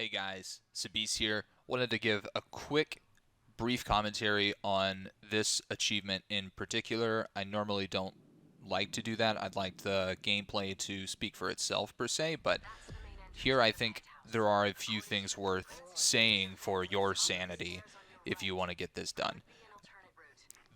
Hey guys, Sabis here. Wanted to give a quick, brief commentary on this achievement in particular. I normally don't like to do that. I'd like the gameplay to speak for itself per se, but here I think there are a few things worth saying for your sanity if you want to get this done.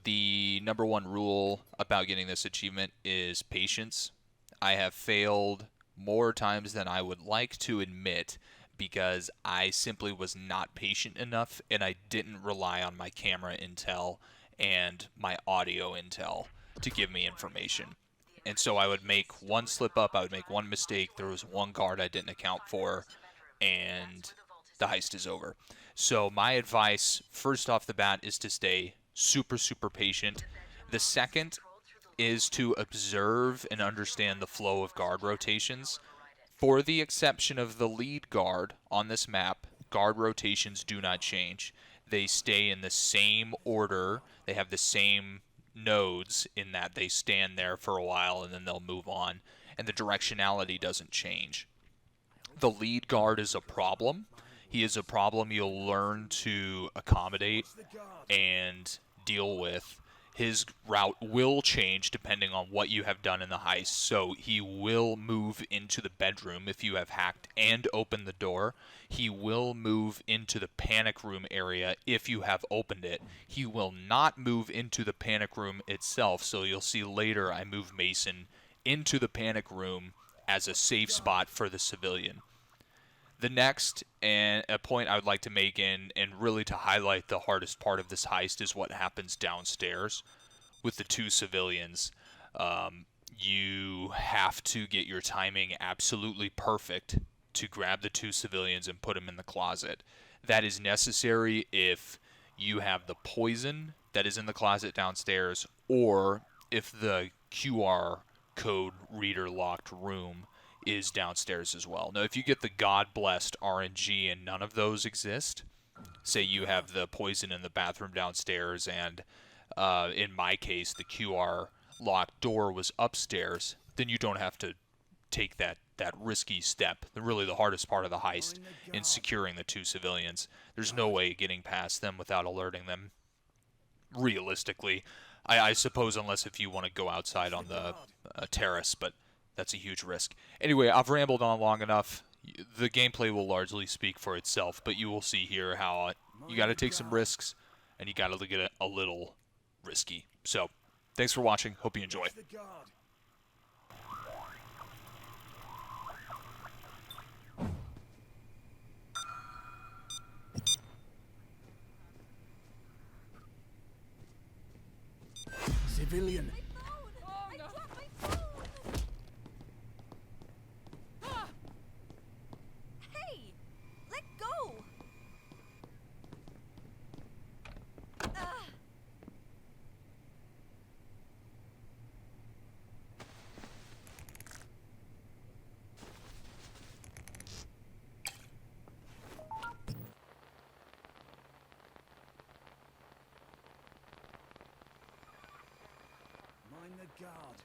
The number one rule about getting this achievement is patience. I have failed more times than I would like to admit because I simply was not patient enough and I didn't rely on my camera intel and my audio intel to give me information. And so I would make one slip up, I would make one mistake, there was one guard I didn't account for, and the heist is over. So my advice, first off the bat, is to stay super, super patient. The second is to observe and understand the flow of guard rotations. For the exception of the lead guard on this map, guard rotations do not change. They stay in the same order. They have the same nodes in that they stand there for a while and then they'll move on. And the directionality doesn't change. The lead guard is a problem. He is a problem you'll learn to accommodate and deal with. His route will change depending on what you have done in the heist. So he will move into the bedroom if you have hacked and opened the door. He will move into the panic room area if you have opened it. He will not move into the panic room itself. So you'll see later I move Mason into the panic room as a safe spot for the civilian. The next, and a point I would like to make and really to highlight the hardest part of this heist, is what happens downstairs with the two civilians. You have to get your timing absolutely perfect to grab the two civilians and put them in the closet. That is necessary if you have the poison that is in the closet downstairs, or if the QR code reader locked room is downstairs as well. Now, if you get the God blessed RNG and none of those exist, say you have the poison in the bathroom downstairs, and in my case, the QR locked door was upstairs, then you don't have to take that risky step. Really, the hardest part of the heist in securing the two civilians. There's no way getting past them without alerting them. Realistically, I suppose, unless if you want to go outside on the terrace, but that's a huge risk. Anyway, I've rambled on long enough. The gameplay will largely speak for itself, but you will see here how you got to take some risks, and you got to get a little risky. So, thanks for watching. Hope you enjoy. Civilian. Oh, no. I dropped my phone! Ah! Hey! Let go! Ah! Mind the guard.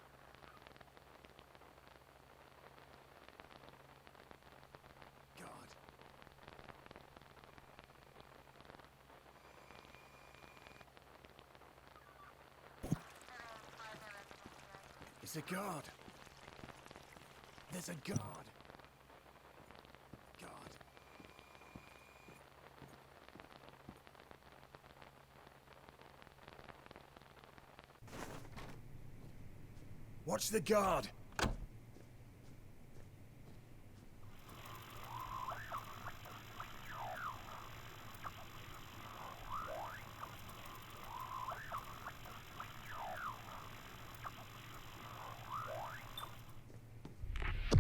Guard. It's a guard. There's a guard. Guard. Watch the guard.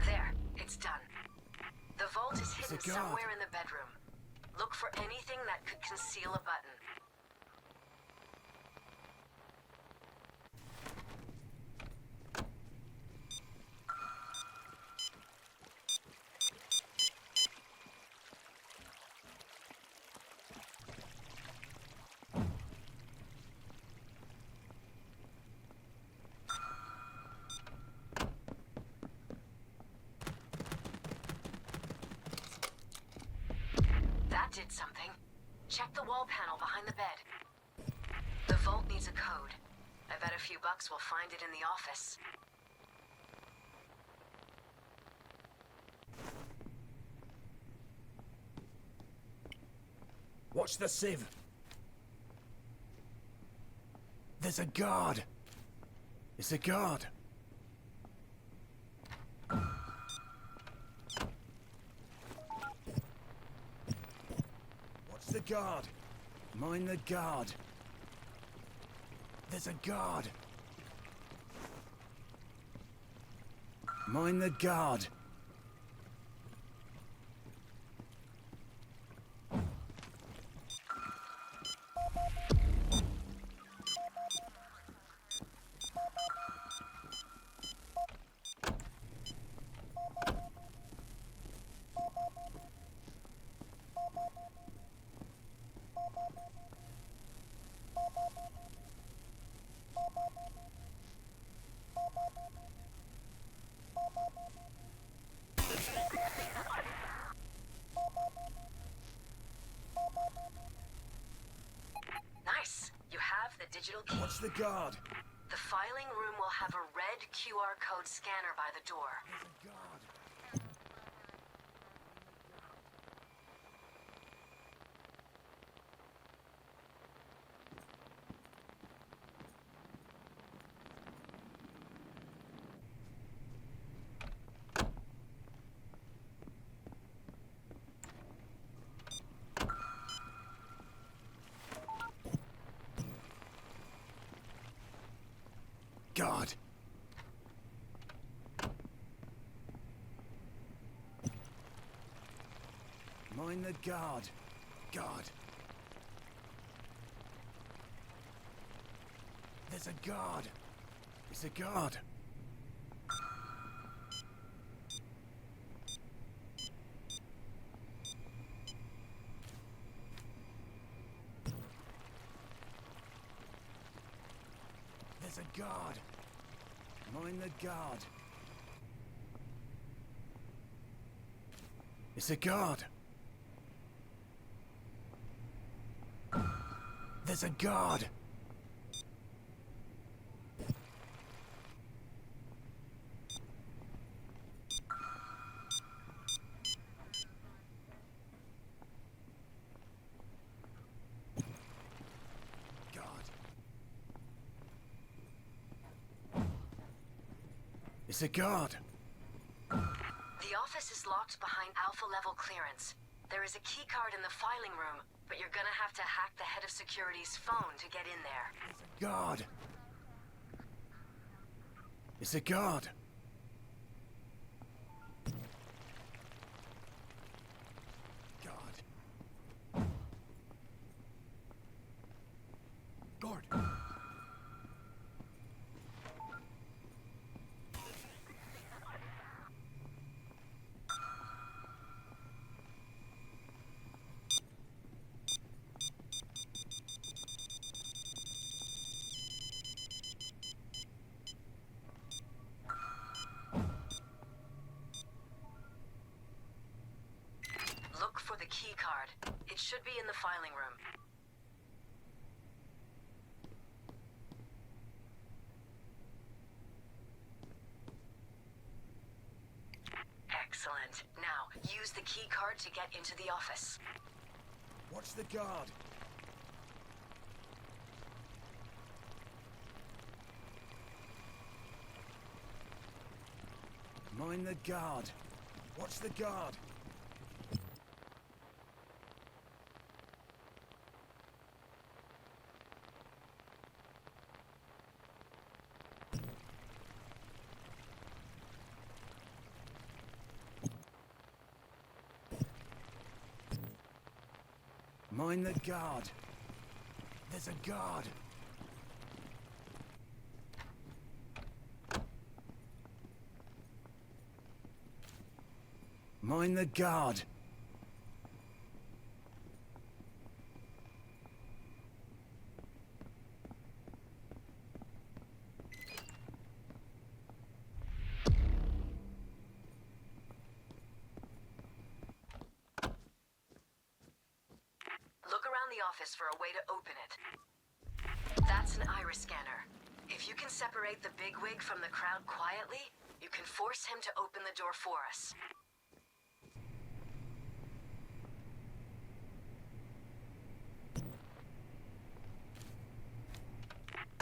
There, it's done. The vault is hidden a guard. somewhere in the bedroom. Look for anything that could conceal a button. did something. Check the wall panel behind the bed. The vault needs a code. I bet a few bucks will find it in the office. Watch the sieve. There's a guard. It's a guard. Watch the guard. Mind the guard. There's a guard. Mind the guard. Nice. You have the digital key. Watch the guard. The filing room will have a red QR code scanner by the door. There's a guard. God. Mind the guard. Guard. There's a guard. It's a guard. There's a guard. Mind the guard. It's a guard. There's a guard. Guard. It's a guard. The office is locked behind alpha level clearance. There is a key card in the filing room, but you're gonna have to hack the head of security's phone to get in there. Guard. It's a guard. Guard. Guard. Look for the key card. It should be in the filing room. Excellent. Now, use the key card to get into the office. Watch the guard. Mind the guard. Watch the guard. Mind the guard. There's a guard. Mind the guard. office for a way to open it. That's an iris scanner. If you can separate the bigwig from the crowd quietly, you can force him to open the door for us.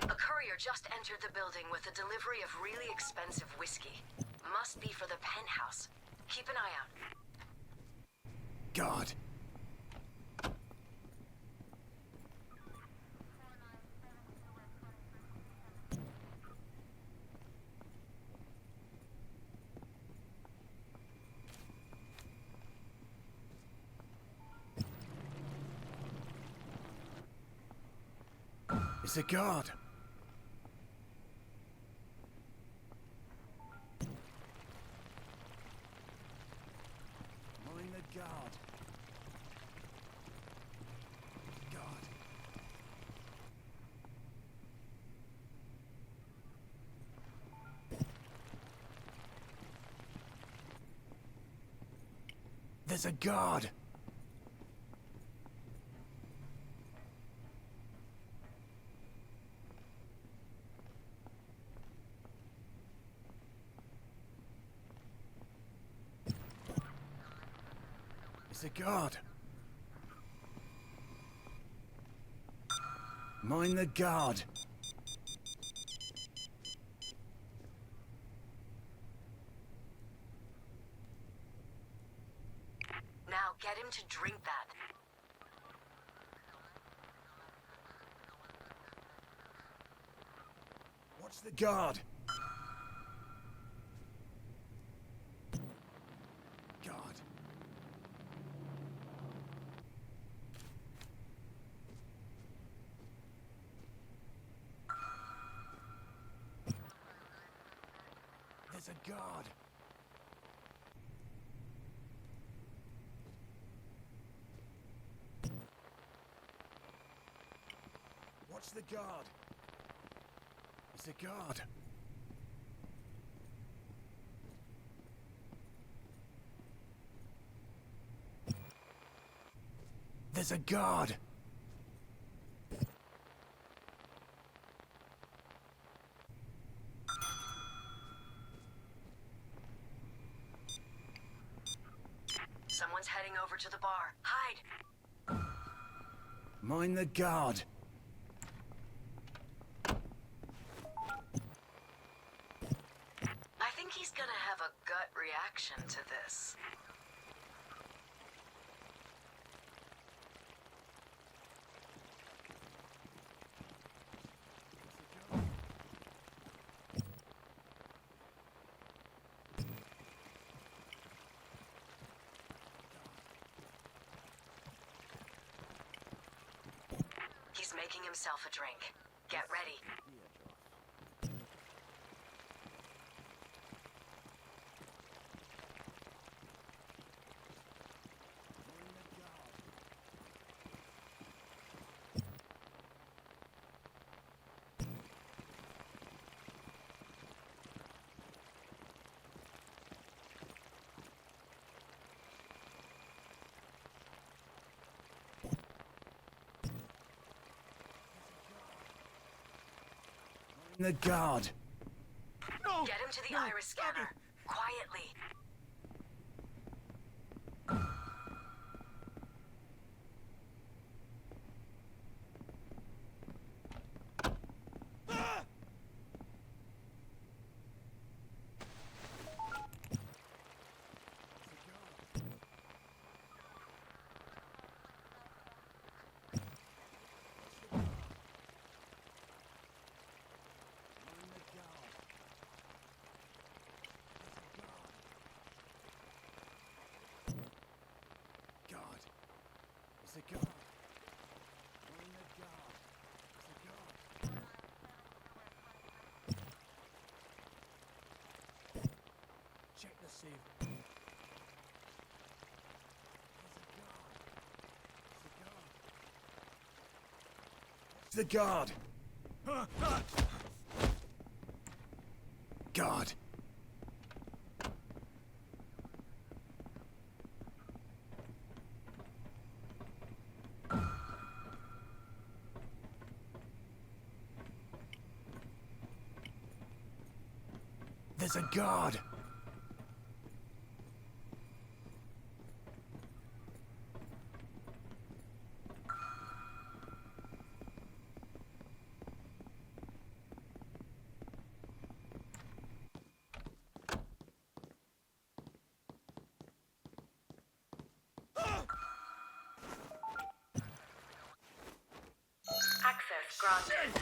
A courier just entered the building with a delivery of really expensive whiskey. Must be for the penthouse. Keep an eye out. God. It's a guard. Mind the guard. Guard. There's a guard. It's a guard. Mind the guard. Now get him to drink that. Watch the guard. Guard. There's a guard. Watch the guard. It's a guard. There's a guard. Someone's heading over to the bar. Hide. Mind the guard. I think he's gonna have a gut reaction to this. He's making himself a drink. Get ready. The guard. No! Get him to the iris scanner. Quietly. It's a guard. Mind the guard. It's a guard. Check the safe. It's a guard. Guard. There's a guard. Access granted.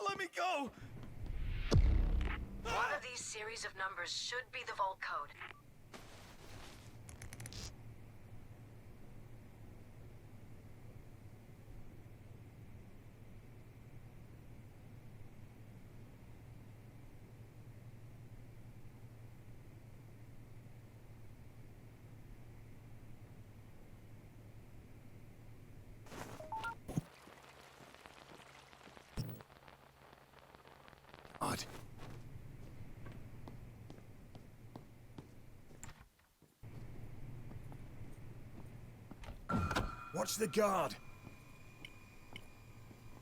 Let me go! One of these series of numbers should be the vault code. God. Watch the guard.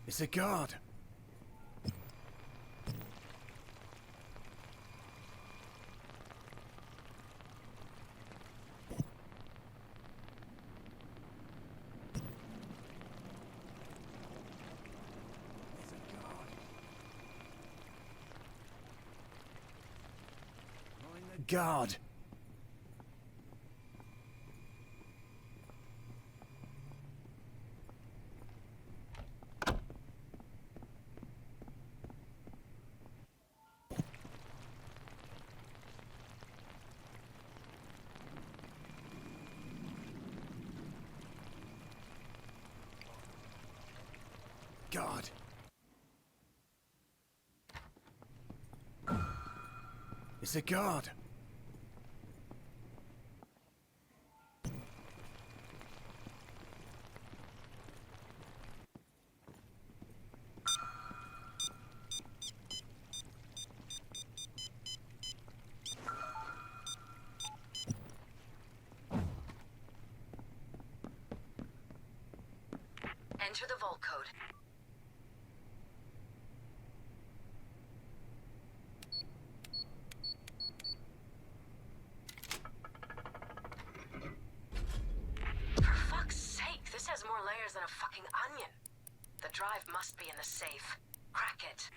It's a guard. It's a guard. Mind the guard. God. It's a guard. Enter the vault code. For fuck's sake, this has more layers than a fucking onion. The drive must be in the safe. Crack it.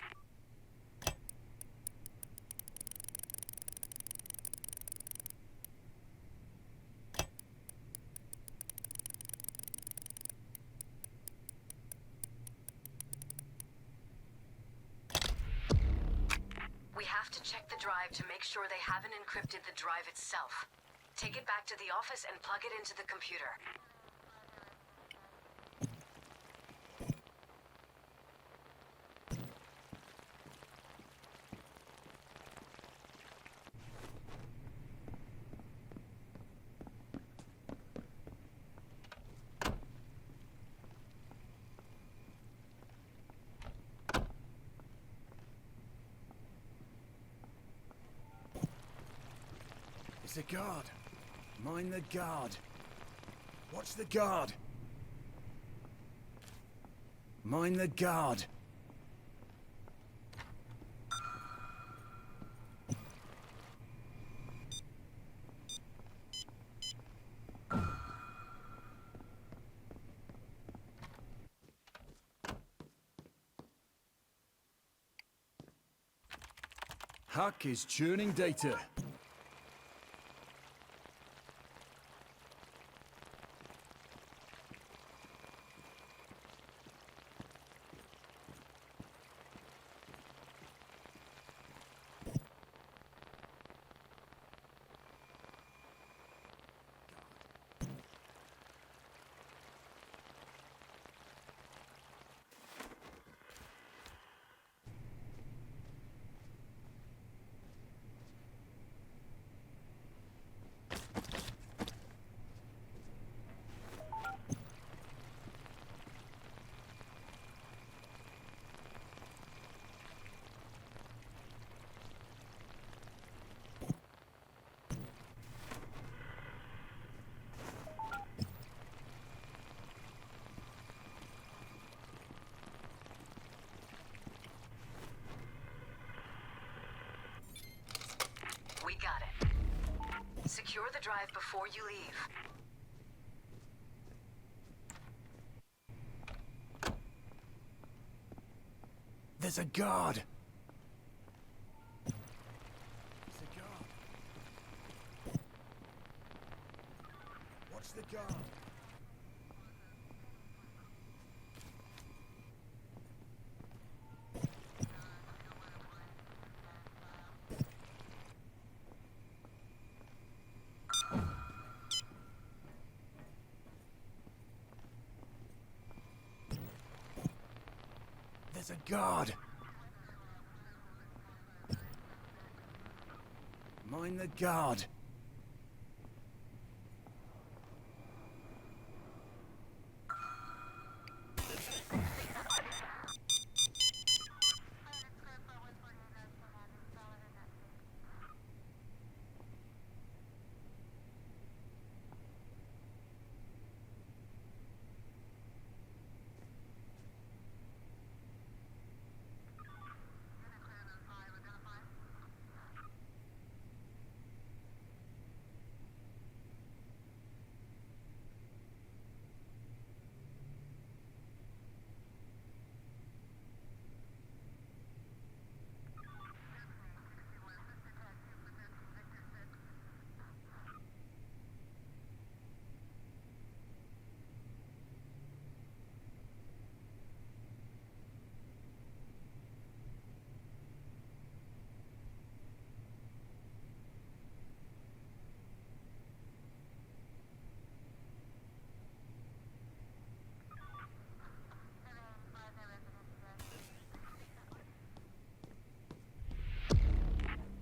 We have to check the drive to make sure they haven't encrypted the drive itself. Take it back to the office and plug it into the computer. It's a guard. Mind the guard. Watch the guard. Mind the guard. Huck is churning data. drive before you leave. There's a guard. There's a guard. Watch the guard. There's a guard. Mind the guard.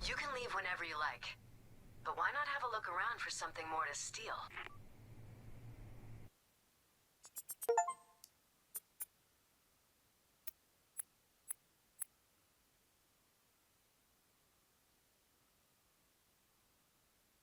You can leave whenever you like. But why not have a look around for something more to steal?